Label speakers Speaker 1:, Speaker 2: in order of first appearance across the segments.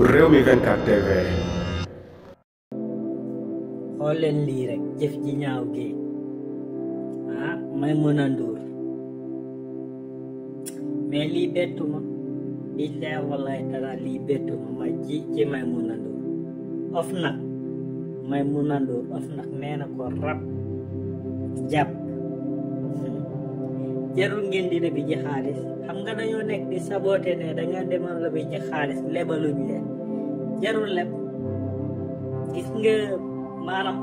Speaker 1: Rewmi 24 TV.
Speaker 2: xool leen lii rek jëf ji ñaaw gi Maimouna Ndour mais lii bettu ma billahi wallahi taala lii bettu ma ci Maimouna Ndour Maimouna Ndour nee na ko rab jàpp jarul ngeen di lebi ji xaalis xam nga dañoo nekk di saboté ne danga demal lebi ji xaalis lebaluñ leen jarul leb gis nga maanaam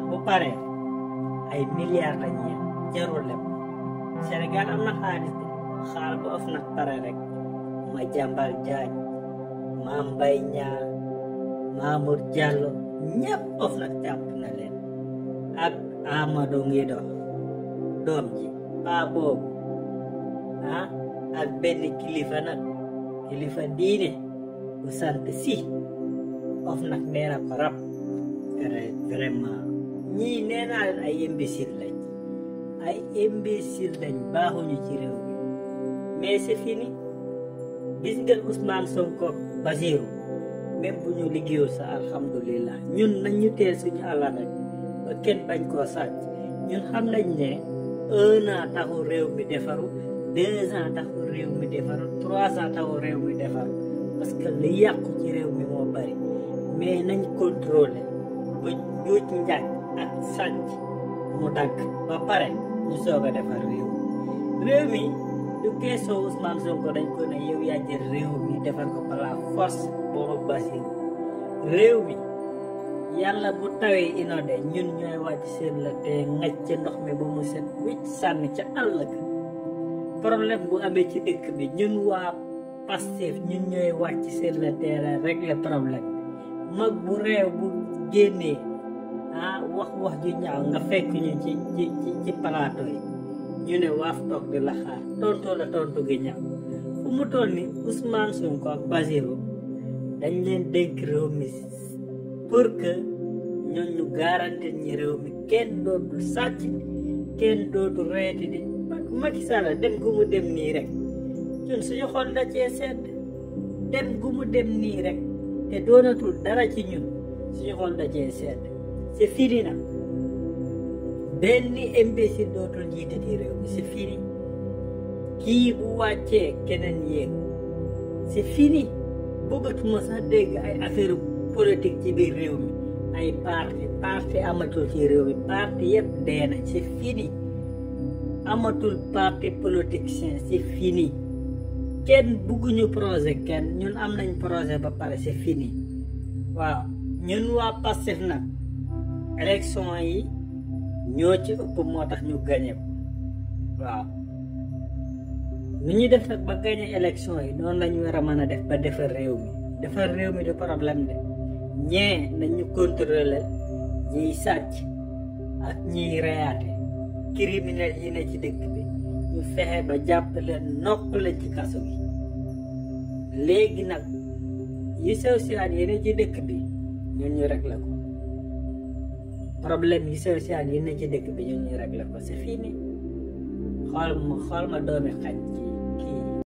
Speaker 2: bu pare ay milliards la ñuy jarul leb Sénégal am na xaalis de xaar ba pare rek ma jàmbal jaañ Mame Mbaye Niang Mamour Diallo ñëpp jàpp na leen ak Amadou ngi doom ji paa boobu ak benn kilifa diine bu sant si nee na ko rab vraiment ñii nee naa leen ay imbécile lañ baaxuñu ci réew mi mais c'est fini gis nga Ousmane Sonko Basirou même bu ñu liggéeyul sa alhamdulillah ñun nañ ñu teel suñu alal rek ba kenn bañ koo sàcc ñun xam nañ ne 1 an taxul réew mi defaru 2 ans taxul réew mi defaru 3 ans taxul réew mi defaru parce que li yàqu ci réew mi moo bari mais nañ contrôler ba njuuj njaaj ak sàcc mu dagg ba pare ñu soog a defar réew mi du geesoo Ousmane Sonko dañ ko ne yow yaa jël réew mi defar ko par la force boobu Bassirou réew mi yàlla bu tawee inondé ñun ñooy wàcc seen la te ngaj ca ndox mi ba mu set wicc sànni ca àll ga problème bu amee ci dëkk bi ñun waa Pastef ñun ñooy wàcc seen la terrain régler problème mag bu réew bu génnee wax ju ñaaw nga fekk ñu ci plateau yi ñu ne waaf toog di la xaar tontu gi ñaaw fu mu toll ni Ousmane Sonko ak Basirou dañ leen dénk réew mi pour que ñoom ñu garantir ñi réew mi kenn dootul sàcc kenn dootul reeti di Macky Sall dem gu mu dem nii rek ñun suñu xol da cee sedd dem gu mu dem nii rek te doonatul dara ci ñun suñu xol da cee sedd c'est fini nag benn imbécile dootul jiite ci réew mi c'est fini kii bu wàccee keneen yéeg c'est fini bëggatuma sax dégg ay affaire politique ci biir réew mi ay parti amatul ci réew mi parti yëpp dee na c'est fini amatul parti politicien c'est fini kenn bugguñu projet kenn ñun am nañ projet ba pare c'est fini waaw ñun waa Pastef nag élection yi ñoo ci ëpp moo tax ñu gagné ko waaw nu ñuy def nag ba gagné élection yi noonu lañu war a mën a def ba defar réew mi du problème de ñee nañu contrôler ñiy sàcc ak ñiy reyaate criminel yi ne ci dëkk bi ñu fexe ba jàpp leen nokk leen ci kaso bi léegi nag yi sew siwaan yi ne ci dëkk bi ñun ñu réglé ko problème yi sew siwaan yi ne ci dëkk bi ñun ñu réglé ko c'est fini xool ma doomi xaj ci